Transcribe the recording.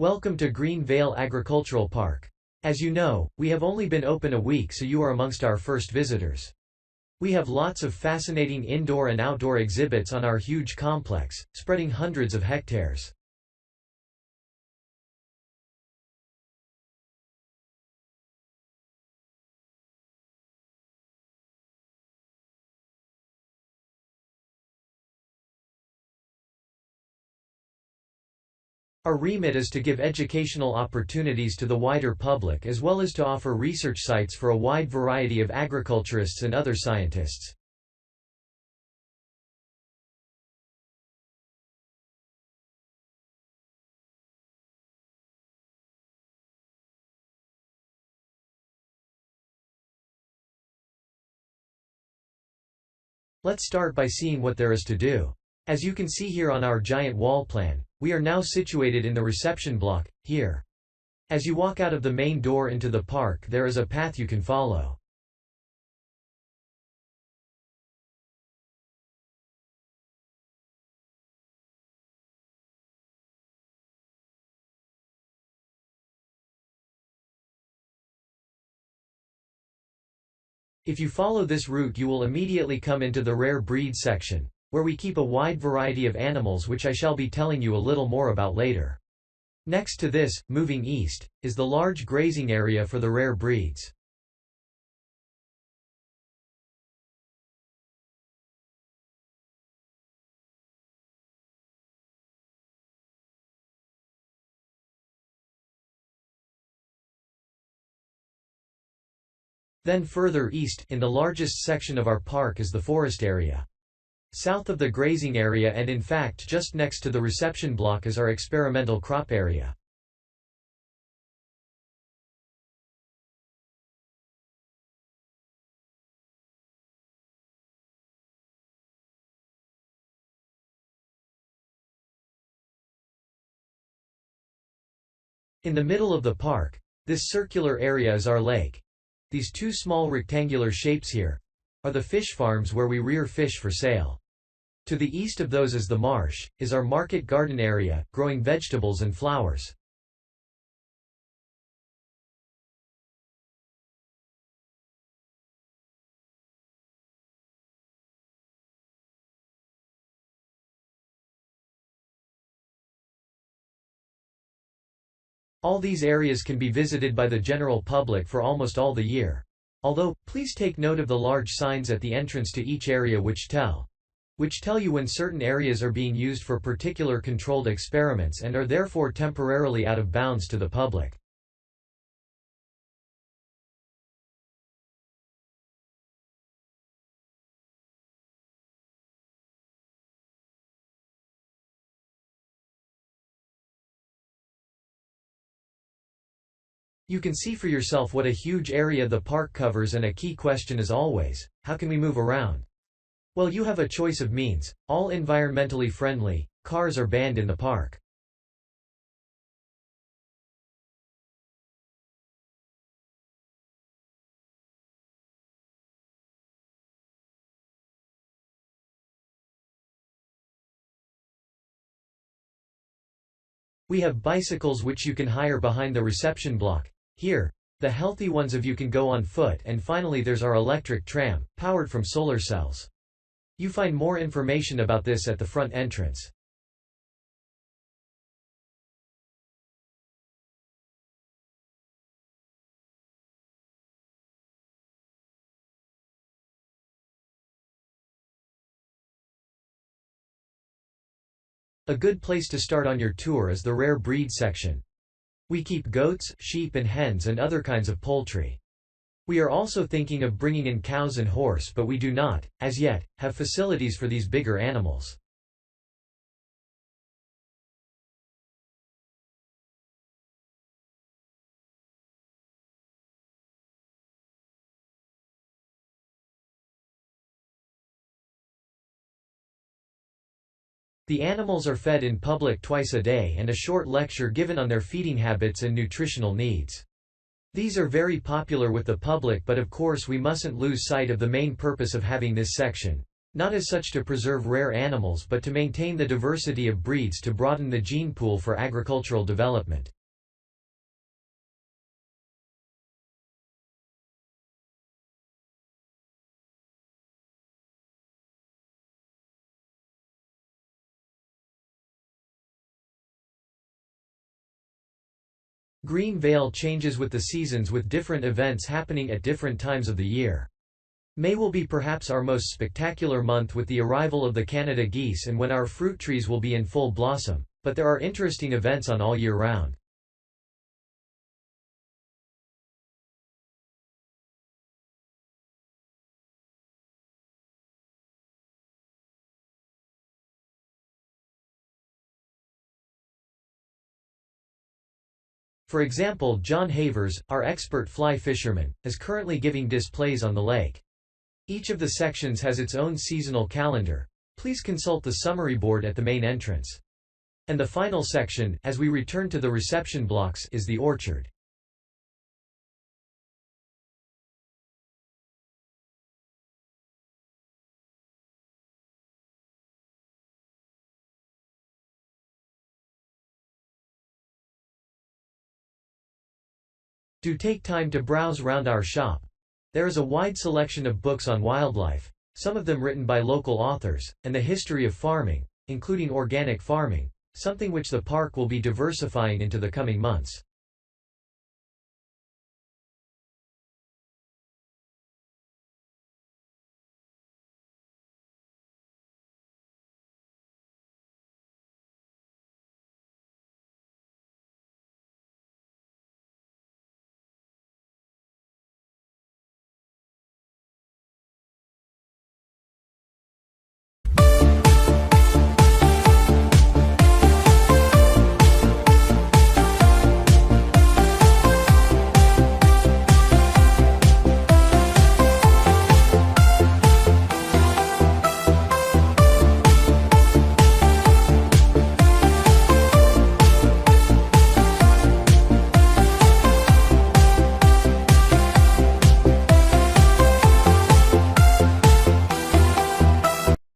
Welcome to Green Vale Agricultural Park. As you know, we have only been open a week, so you are amongst our first visitors. We have lots of fascinating indoor and outdoor exhibits on our huge complex, spreading hundreds of hectares. Our remit is to give educational opportunities to the wider public as well as to offer research sites for a wide variety of agriculturists and other scientists. Let's start by seeing what there is to do. As you can see here on our giant wall plan, we are now situated in the reception block, here. As you walk out of the main door into the park, there is a path you can follow. If you follow this route, you will immediately come into the rare breed section, where we keep a wide variety of animals which I shall be telling you a little more about later. Next to this, moving east, is the large grazing area for the rare breeds. Then further east, in the largest section of our park, is the forest area. South of the grazing area and in fact just next to the reception block is our experimental crop area. In the middle of the park, this circular area is our lake. These two small rectangular shapes here are the fish farms where we rear fish for sale. To the east of those is the marsh, is our market garden area, growing vegetables and flowers. All these areas can be visited by the general public for almost all the year. Although, please take note of the large signs at the entrance to each area which tell you when certain areas are being used for particular controlled experiments and are therefore temporarily out of bounds to the public. You can see for yourself what a huge area the park covers, and a key question is always, how can we move around? Well, you have a choice of means, all environmentally friendly. Cars are banned in the park. We have bicycles which you can hire behind the reception block. Here, the healthy ones of you can go on foot, and finally there's our electric tram, powered from solar cells. You find more information about this at the front entrance. A good place to start on your tour is the rare breed section. We keep goats, sheep and hens and other kinds of poultry. We are also thinking of bringing in cows and horse, but we do not, as yet, have facilities for these bigger animals. The animals are fed in public twice a day and a short lecture given on their feeding habits and nutritional needs. These are very popular with the public, but of course we mustn't lose sight of the main purpose of having this section. not as such to preserve rare animals but to maintain the diversity of breeds to broaden the gene pool for agricultural development. Green Vale changes with the seasons, with different events happening at different times of the year. May will be perhaps our most spectacular month with the arrival of the Canada geese and when our fruit trees will be in full blossom, but there are interesting events on all year round. For example, John Havers, our expert fly fisherman, is currently giving displays on the lake. Each of the sections has its own seasonal calendar. Please consult the summary board at the main entrance. And the final section, as we return to the reception blocks, is the orchard. Do take time to browse round our shop. There is a wide selection of books on wildlife, some of them written by local authors, and the history of farming, including organic farming, something which the park will be diversifying into the coming months.